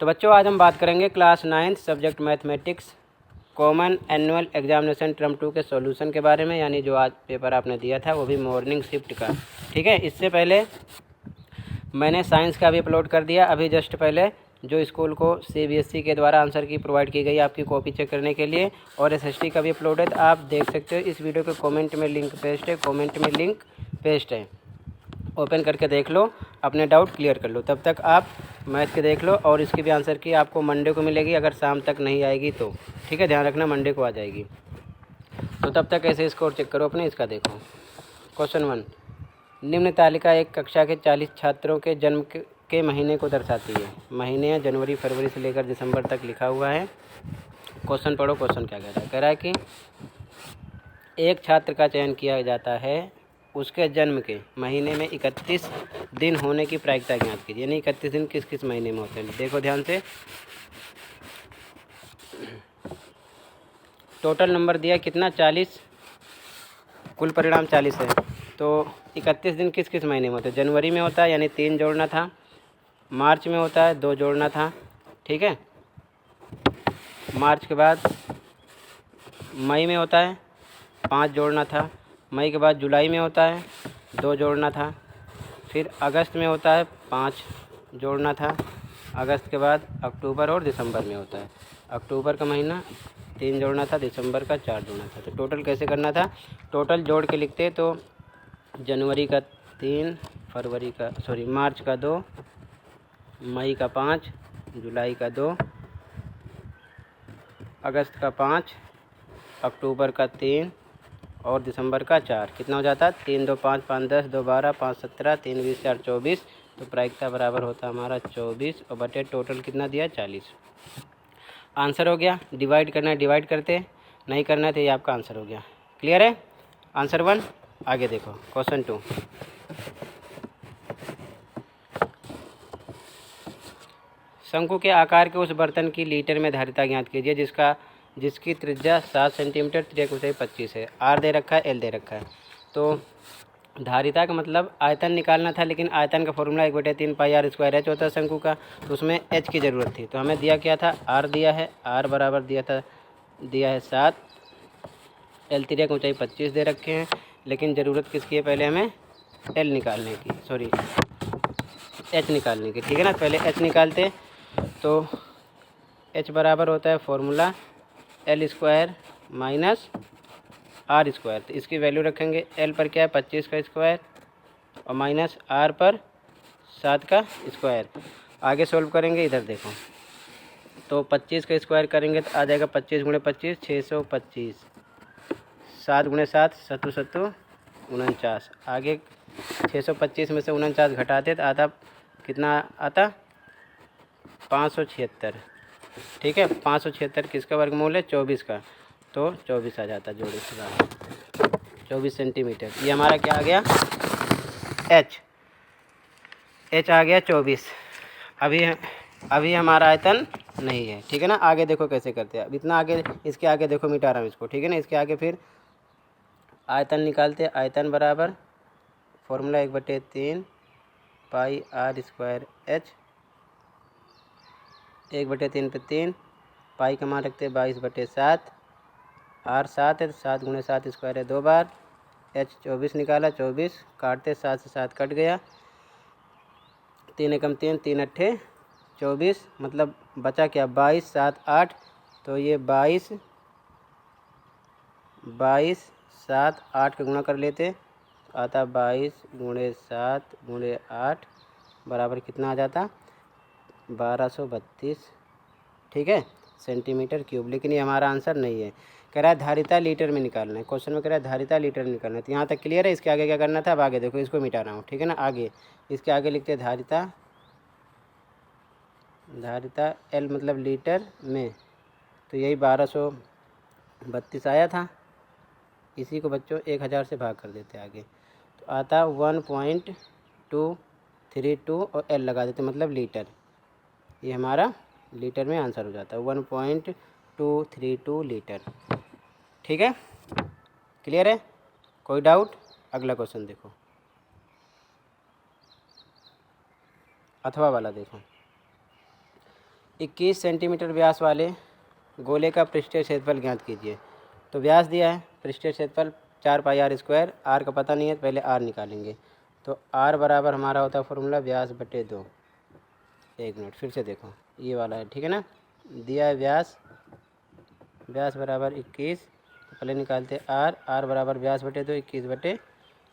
तो बच्चों आज हम बात करेंगे class 9 subject mathematics common annual examination term 2 के सॉल्यूशन के बारे में, यानी जो आज पेपर आपने दिया था वो भी मॉर्निंग शिफ्ट का। ठीक है, इससे पहले मैंने साइंस का भी अपलोड कर दिया। अभी जस्ट पहले जो स्कूल को CBSE के द्वारा आंसर की प्रोवाइड की गई आपकी कॉपी चेक करने के लिए, और SST का भी अपलोड है। तो आप देख सकते हो इस वीडियो के कमेंट में लिंक पेस्ट है, कमेंट में लिंक पेस्ट है, ओपन करके देख लो, अपने डाउट क्लियर कर लो। तब तक आप मैथ के देख लो, और इसकी भी आंसर की आपको मंडे को मिलेगी, अगर शाम तक नहीं आएगी तो। ठीक है, ध्यान रखना मंडे को आ जाएगी। तो तब तक ऐसे स्कोर चेक करो अपने। इसका देखो क्वेश्चन 1, निम्न तालिका एक कक्षा के 40 छात्रों के जन्म के महीने को दर्शाती है। महीने हैं जनवरी फरवरी से लेकर दिसंबर तक लिखा हुआ है। क्वेश्चन पढ़ो, क्वेश्चन क्या कह रहा है कि एक छात्र का चयन किया जाता है, उसके जन्म के महीने में 31 दिन होने की प्रायिकता ज्ञात कीजिए। यानी 31 दिन किस किस महीने में होते हैं, देखो ध्यान से। टोटल नंबर दिया कितना, 40, कुल परिणाम 40 है। तो 31 दिन किस किस महीने में होते हैं, जनवरी में होता है यानी 3 जोड़ना था, मार्च में होता है 2 जोड़ना था। ठीक है, मार्च के बाद मई में होता है 5 जोड़ना था, मई के बाद जुलाई में होता है 2 जोड़ना था, फिर अगस्त में होता है 5 जोड़ना था, अगस्त के बाद अक्टूबर और दिसंबर में होता है। अक्टूबर का महीना 3 जोड़ना था, दिसंबर का 4 जोड़ना था। तो टोटल कैसे करना था, टोटल जोड़ के लिखते तो जनवरी का 3, मार्च का 2, मई का 5, जुलाई का 2, अगस्त का 5, अक्टूबर का 3 और दिसंबर का 4। कितना हो जाता है, 3 2 5 5 10 2 12 5 17 3 20 4 24। तो प्रायिकता बराबर होता है हमारा 24 और बटे टोटल कितना दिया 40। आंसर हो गया। डिवाइड करना है डिवाइड करते, नहीं करना है तो ये आपका आंसर हो गया। क्लियर है आंसर 1। आगे देखो क्वेश्चन 2, शंकु के आकार के उस बर्तन की लीटर में धारिता ज्ञात कीजिए जिसकी त्रिज्या 7 सेंटीमीटर, त्रिज्या ऊंचाई 25 है। आर दे रखा है, एल दे रखा है। तो धारिता का मतलब आयतन निकालना था, लेकिन आयतन का formula 1/3 pi R square H होता है शंकु का। तो उसमें एच की ज़रूरत थी, तो हमें दिया क्या था, आर दिया है, आर बराबर दिया है 7, एल त्रिज्या की ऊंचाई 25 दे रखे हैं। लेकिन ज़रूरत किसकी है, पहले हमें एल निकालने की, एच निकालने की। ठीक है ना, पहले एच निकालते। तो एच बराबर होता है formula L square minus R square. तो इसकी वैल्यू रखेंगे, एल पर क्या है 25 का स्क्वायर और माइनस आर पर 7 का स्क्वायर। आगे सोल्व करेंगे, इधर देखो। तो 25 का स्क्वायर करेंगे तो आ जाएगा 25 गुणे 25 625, 7 गुणे 7 सत्तू 49। आगे 625 में से 49 घटाते तो आता कितना आता, 576। ठीक है, 576 किसका वर्गमूल है, 24 का। तो 24 आ जाता, जोड़े से 24 सेंटीमीटर। ये हमारा क्या आ गया, एच आ गया 24। अभी हमारा आयतन नहीं है। ठीक है ना, आगे देखो कैसे करते हैं। अब इतना आगे, इसके आगे देखो, मिटा रहा हूँ इसको। ठीक है ना, इसके आगे फिर आयतन निकालते। आयतन बराबर formula 1/3 pi R square H, 1/3 पे 3, पाई का मान रखते 22/7, आर 7 है तो 7 गुणे 7 स्क्वायर है 2 बार, एच 24 निकाला, 24 काटते 7 से 7 कट गया, 3 एकम 3, 3 अट्ठे 24, मतलब बचा क्या 22 7 8। तो ये 22 7 8 का गुणा कर लेते, आता 22 गुणे 7 गुणे 8 बराबर कितना आ जाता, 1232। ठीक है, सेंटीमीटर क्यूब। लेकिन ये हमारा आंसर नहीं है। कह रहा है धारिता लीटर में निकालना है, क्वेश्चन में कह रहा है धारिता लीटर में निकालना है। तो यहाँ तक क्लियर है। इसके आगे क्या करना था, अब आगे देखो, इसको मिटा रहा हूँ। ठीक है ना, आगे इसके आगे लिखते हैं धारिता एल मतलब लीटर में। तो यही 1232 आया था। इसी को बच्चों 1000 से भाग कर देते आगे, तो आता 1.232 और एल लगा देते मतलब लीटर। ये हमारा लीटर में आंसर हो जाता है 1.232 लीटर। ठीक है, क्लियर है, कोई डाउट। अगला क्वेश्चन देखो, अथवा वाला देखो। 21 सेंटीमीटर व्यास वाले गोले का पृष्ठीय क्षेत्रफल ज्ञात कीजिए। तो व्यास दिया है, पृष्ठीय क्षेत्रफल 4πr²। आर का पता नहीं है, पहले आर निकालेंगे। तो आर बराबर हमारा होता है फॉर्मूला व्यास बटे 2। एक मिनट फिर से देखो, ये वाला है, ठीक है ना। दिया है व्यास बराबर 21, तो पहले निकालते आर बराबर व्यास बटे 2, 21 बटे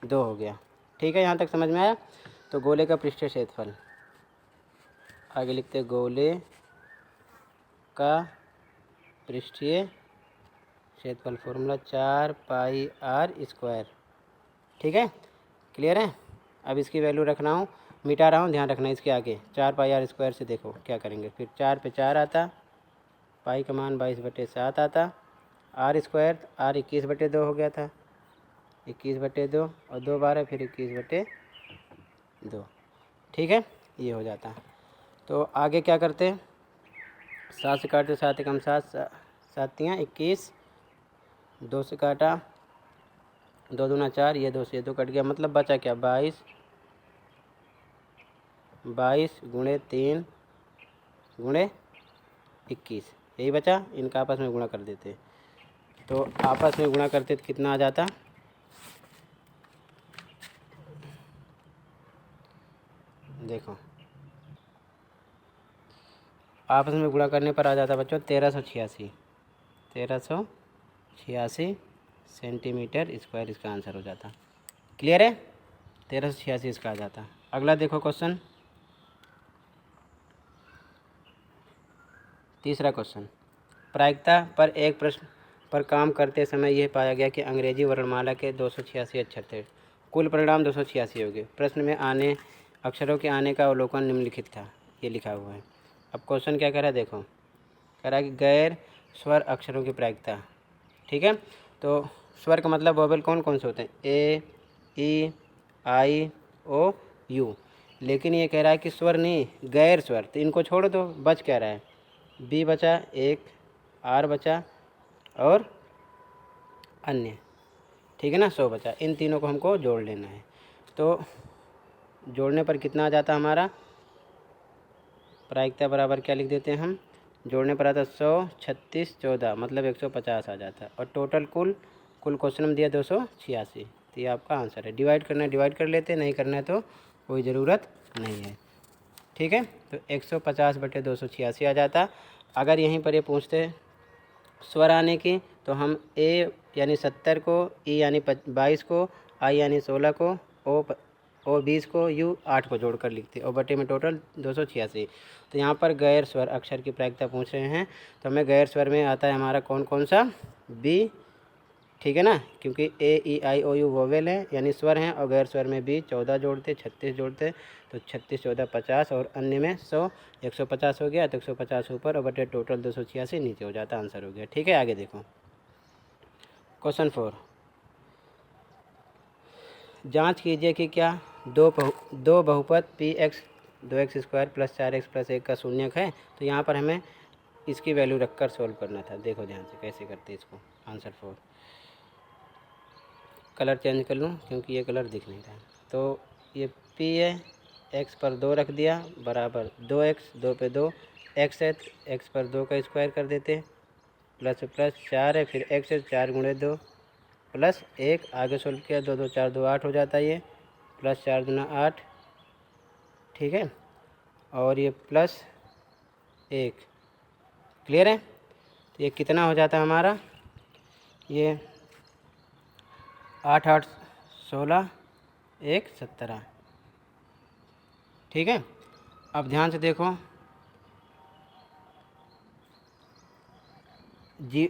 2 हो गया। ठीक है, यहाँ तक समझ में आया। तो गोले का पृष्ठीय क्षेत्रफल, आगे लिखते गोले का पृष्ठीय क्षेत्रफल, फॉर्मूला 4πr²। ठीक है, क्लियर है। अब इसकी वैल्यू रखना हूँ, मिटा रहा हूँ, ध्यान रखना इसके आगे। 4πr² से देखो क्या करेंगे, फिर 4 पे 4 आता, पाई का मान 22/7 आता, r², r 21/2 हो गया था, 21/2 और 2 12, फिर 21/2। ठीक है, ये हो जाता। तो आगे क्या करते, 7 से काटते, 7 एकम 7, 7 तियाँ 21, 2 से काटा, 2 दूना 4, ये 2 से 2 कट गया, मतलब बचा क्या 22 गुणे 3 गुणे 21, यही बचा। इनका आपस में गुणा कर देते, तो आपस में गुणा करते तो कितना आ जाता, देखो आपस में गुणा करने पर आ जाता बच्चों 1386 सेंटीमीटर स्क्वायर इसका आंसर हो जाता। क्लियर है, 1386 इसका आ जाता। अगला देखो क्वेश्चन, तीसरा क्वेश्चन। प्रायिकता पर एक प्रश्न पर काम करते समय यह पाया गया कि अंग्रेजी वर्णमाला के 286 अक्षर थे। कुल परिणाम 286 हो गए। प्रश्न में आने अक्षरों के आने का अवलोकन निम्नलिखित था, ये लिखा हुआ है। अब क्वेश्चन क्या कह रहा है, देखो कह रहा है कि गैर स्वर अक्षरों की प्रायिकता। ठीक है, तो स्वर का मतलब वोवेल कौन कौन से होते हैं, ए, ई, आई, ओ, यू। लेकिन ये कह रहा है कि स्वर नहीं, गैर स्वर, तो इनको छोड़ दो, बच क्या रहा है, बी बचा एक, आर बचा और अन्य। ठीक है ना, 100 बचा। इन तीनों को हमको जोड़ लेना है। तो जोड़ने पर कितना आ जाता हमारा, प्रायिकता बराबर क्या लिख देते हैं हम, जोड़ने पर आता 100, 36, 14, मतलब 150 आ जाता। और टोटल कुल क्वेश्चन में दिया 286, तो ये आपका आंसर है। डिवाइड करना है डिवाइड कर लेते, नहीं करना है तो कोई ज़रूरत नहीं है। ठीक है, तो 150/286 आ जाता। अगर यहीं पर ये पूछते स्वर आने की, तो हम ए यानी 70 को, ई यानी 22 को, आई यानी 16 को, ओ 20 को, यू 8 को जोड़कर लिखते, और बटे में टोटल 286। तो यहाँ पर गैर स्वर अक्षर की प्रायिकता पूछ रहे हैं, तो हमें गैर स्वर में आता है हमारा कौन कौन सा, बी। ठीक है ना, क्योंकि ए, ई, आई, ओ, यू वोवेल है यानी स्वर हैं, और गैर स्वर में भी 14 जोड़ते, 36 जोड़ते, तो 36 14 50, और अन्य में 100, 150 हो गया। तो 150 ऊपर और बटे टोटल 286 नीचे हो जाता, आंसर हो गया। ठीक है, आगे देखो क्वेश्चन 4। जांच कीजिए कि क्या दो बहुपद पी एक्स 2x² + 4x + 1 का शून्यक है। तो यहाँ पर हमें इसकी वैल्यू रखकर सोल्व करना था। देखो ध्यान से कैसे करते इसको, आंसर 4। कलर चेंज कर लूँ क्योंकि ये कलर दिख नहीं रहा है। तो ये p है, x पर 2 रख दिया, बराबर 2x, 2 पे 2, x है, x पर 2 का स्क्वायर कर देते, प्लस 4 है, फिर x है, 4 गुणे 2 प्लस 1, आगे सोल्व किया, 2 2 4 2 8 हो जाता है ये, प्लस 4 दूना 8। ठीक है, और ये प्लस 1। क्लियर है, तो ये कितना हो जाता है हमारा, ये 8 8 16 1 17। ठीक है, अब ध्यान से देखो,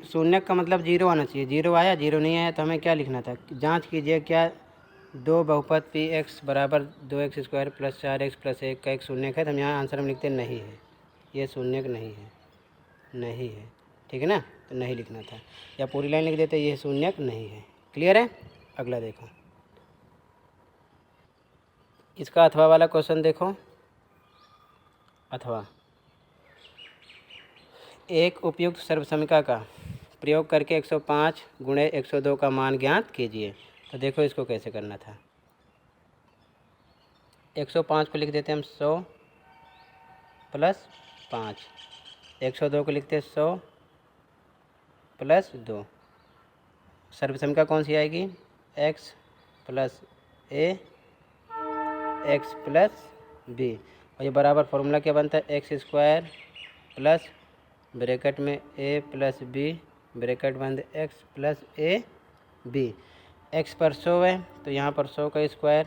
शून्य का मतलब 0 आना चाहिए। 0 आया, 0 नहीं आया, तो हमें क्या लिखना था, जांच कीजिए क्या दो बहुपद पी एक्स बराबर 2x² + 4x + 1 का एक शून्यक है। तो हम यहाँ आंसर में लिखते नहीं है, ये शून्यक नहीं है, नहीं है। ठीक है ना, तो नहीं लिखना था, या पूरी लाइन लिख देते ये शून्यक नहीं है। क्लियर है, अगला देखो इसका अथवा वाला क्वेश्चन देखो। अथवा एक उपयुक्त सर्वसमीका का प्रयोग करके 105 गुणे 102 का मान ज्ञात कीजिए। तो देखो इसको कैसे करना था, 105 को लिख देते हम 100 + 5, 102 को लिखते 100 प्लस 2। सर्वसमीका कौन सी आएगी? x plus a x plus b। और ये बराबर फॉर्मूला क्या बनता है? एक्स स्क्वायर प्लस ब्रैकेट में a प्लस b ब्रैकेट बंद x plus a b। x पर 100 है तो यहाँ पर 100 का स्क्वायर,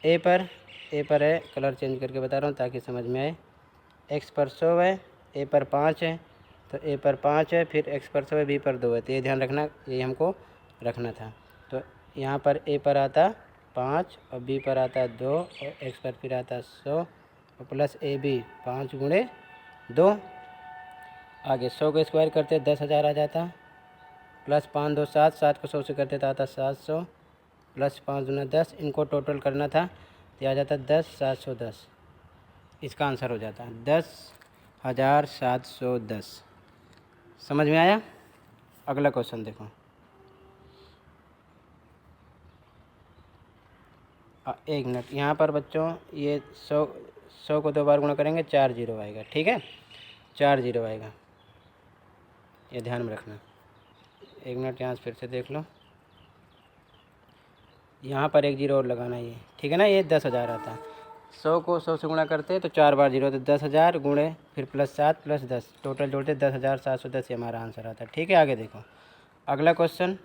a पर है, कलर चेंज करके बता रहा हूँ ताकि समझ में आए। x पर 100 है, a पर 5 है तो a पर 5 है, फिर x पर 100 है, b पर 2 है, तो ये ध्यान रखना, ये हमको रखना था। तो यहाँ पर a पर आता 5 और b पर आता 2 और x पर फिर आता 100 और प्लस a b 5 गुणे 2। आगे 100 का स्क्वायर करते 10,000 आ जाता, प्लस 5 2 7, 7 को 100 से करते तो आता 700 प्लस 5 दूना 10। इनको टोटल करना था तो आ जाता 10,710। इसका आंसर हो जाता 10,710। समझ में आया? अगला क्वेश्चन देखो। एक मिनट, यहाँ पर बच्चों ये 100 को 2 बार गुणा करेंगे 4 जीरो आएगा, ठीक है, 4 जीरो आएगा, ये ध्यान में रखना। एक मिनट यहाँ से फिर से देख लो, यहाँ पर 1 जीरो और लगाना ये, ठीक है ना। ये 10,000 आता, 100 को 100 से गुणा करते तो 4 बार जीरो तो 10,000 गुणे फिर प्लस 7 प्लस 10, टोटल जोड़ते 10,710, ये हमारा आंसर आता है, ठीक है। आगे देखो अगला क्वेश्चन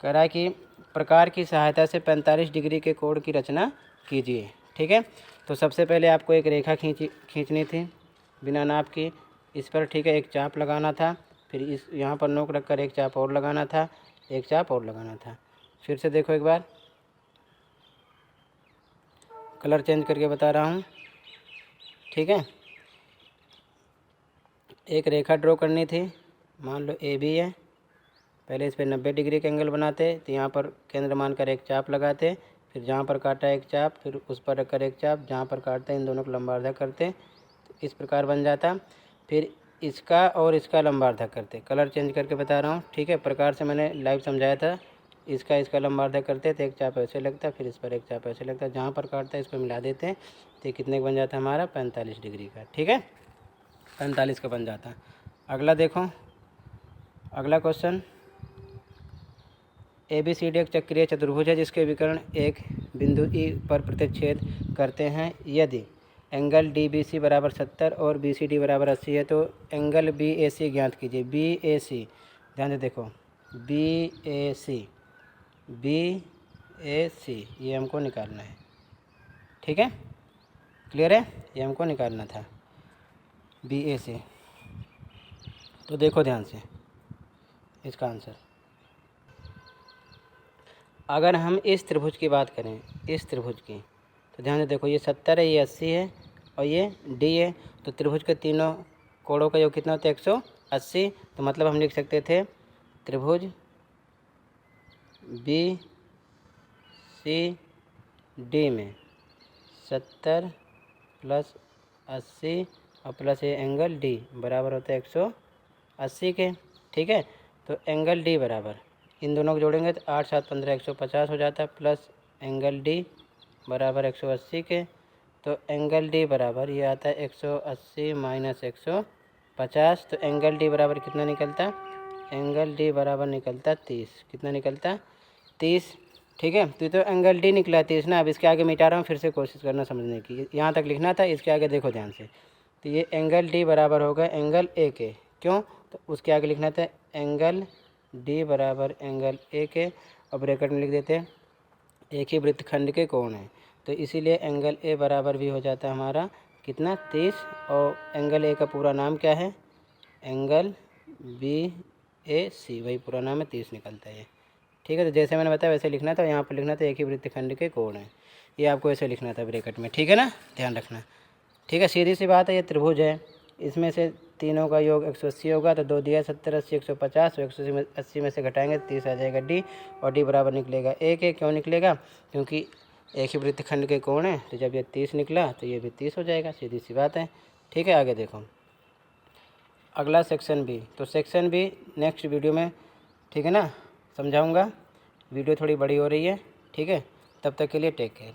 कह रहा है कि प्रकार की सहायता से 45 डिग्री के कोण की रचना कीजिए, ठीक है। तो सबसे पहले आपको एक रेखा खींचनी थी बिना नाप की इस पर, ठीक है, एक चाप लगाना था, फिर इस यहाँ पर नोक रखकर एक चाप और लगाना था, एक चाप और लगाना था। फिर से देखो एक बार, कलर चेंज करके बता रहा हूँ, ठीक है। एक रेखा ड्रॉ करनी थी, मान लो ए बी है, पहले इस पर 90 डिग्री का एंगल बनाते, तो यहाँ पर केंद्र मानकर एक चाप लगाते, फिर जहाँ पर काटा एक चाप, फिर उस पर रखकर एक चाप, जहाँ पर काटते इन दोनों को लंबार्धक करते, तो इस प्रकार बन जाता। फिर इसका और इसका लंबार्धक करते, कलर चेंज करके बता रहा हूँ, ठीक है, प्रकार से मैंने लाइव समझाया था। इसका लंबार्धक करते तो एक चाप ऐसे लगता, फिर इस पर एक चाप ऐसे लगता, जहाँ पर काटता है इसको मिला देते हैं तो कितने का बन जाता है हमारा? 45 डिग्री का, ठीक है, 45 का बन जाता। अगला देखो, अगला क्वेश्चन, ABCD एक चक्रीय चतुर्भुज है जिसके विकर्ण एक बिंदु E पर प्रतिच्छेद करते हैं। यदि एंगल DBC बराबर 70 और BCD बराबर 80 है तो एंगल BAC ज्ञात कीजिए। BAC ध्यान से देखो, BAC ये हमको निकालना है, ठीक है, क्लियर है, ये हमको निकालना था BAC। तो देखो ध्यान से इसका आंसर, अगर हम इस त्रिभुज की बात करें, इस त्रिभुज की, तो ध्यान से देखो, ये 70 है, ये 80 है और ये D है, तो त्रिभुज के तीनों कोणों का योग कितना होता है? 180। तो मतलब हम लिख सकते थे त्रिभुज BCD में 70 प्लस 80 और प्लस ये एंगल D बराबर होता है 180 के, ठीक है। तो एंगल D बराबर, इन दोनों को जोड़ेंगे तो 8 7 15 150 हो जाता है, प्लस एंगल D बराबर 180 के, तो एंगल D बराबर ये आता है 180 माइनस 150, तो एंगल D बराबर कितना निकलता? एंगल D बराबर निकलता 30। कितना निकलता? 30, ठीक है। तो एंगल D निकला 30 ना। अब इसके आगे मिटा रहा हूँ, फिर से कोशिश करना समझने की, यहाँ तक लिखना था, इसके आगे देखो ध्यान से। तो ये एंगल D बराबर होगा एंगल A के, क्यों? तो उसके आगे लिखना था एंगल D बराबर एंगल A के, और ब्रैकेट में लिख देते हैं एक ही वृत्तखंड के कोण है, तो इसीलिए एंगल A बराबर भी हो जाता है हमारा कितना? 30। और एंगल A का पूरा नाम क्या है? एंगल BAC, वही पूरा नाम है, 30 निकलता है ये, ठीक है। तो जैसे मैंने बताया वैसे लिखना था, यहाँ पर लिखना था एक ही वृत्तखंड के कोण है, ये आपको ऐसे लिखना था ब्रैकेट में, ठीक है ना, ध्यान रखना, ठीक है। सीधी सी बात है, ये त्रिभुज है, इसमें से तीनों का योग 180 होगा, तो 2 दिया 70 80 150, 180 में से घटाएंगे 30 आ जाएगा D, और D बराबर निकलेगा A के। क्यों निकलेगा? क्योंकि एक ही वृत्तखंड के कोण है, तो जब ये 30 निकला तो ये भी 30 हो जाएगा, सीधी सी बात है, ठीक है। आगे देखो अगला सेक्शन B, तो सेक्शन B नेक्स्ट वीडियो में, ठीक है ना, समझाऊँगा। वीडियो थोड़ी बड़ी हो रही है, ठीक है, तब तक के लिए टेक केयर।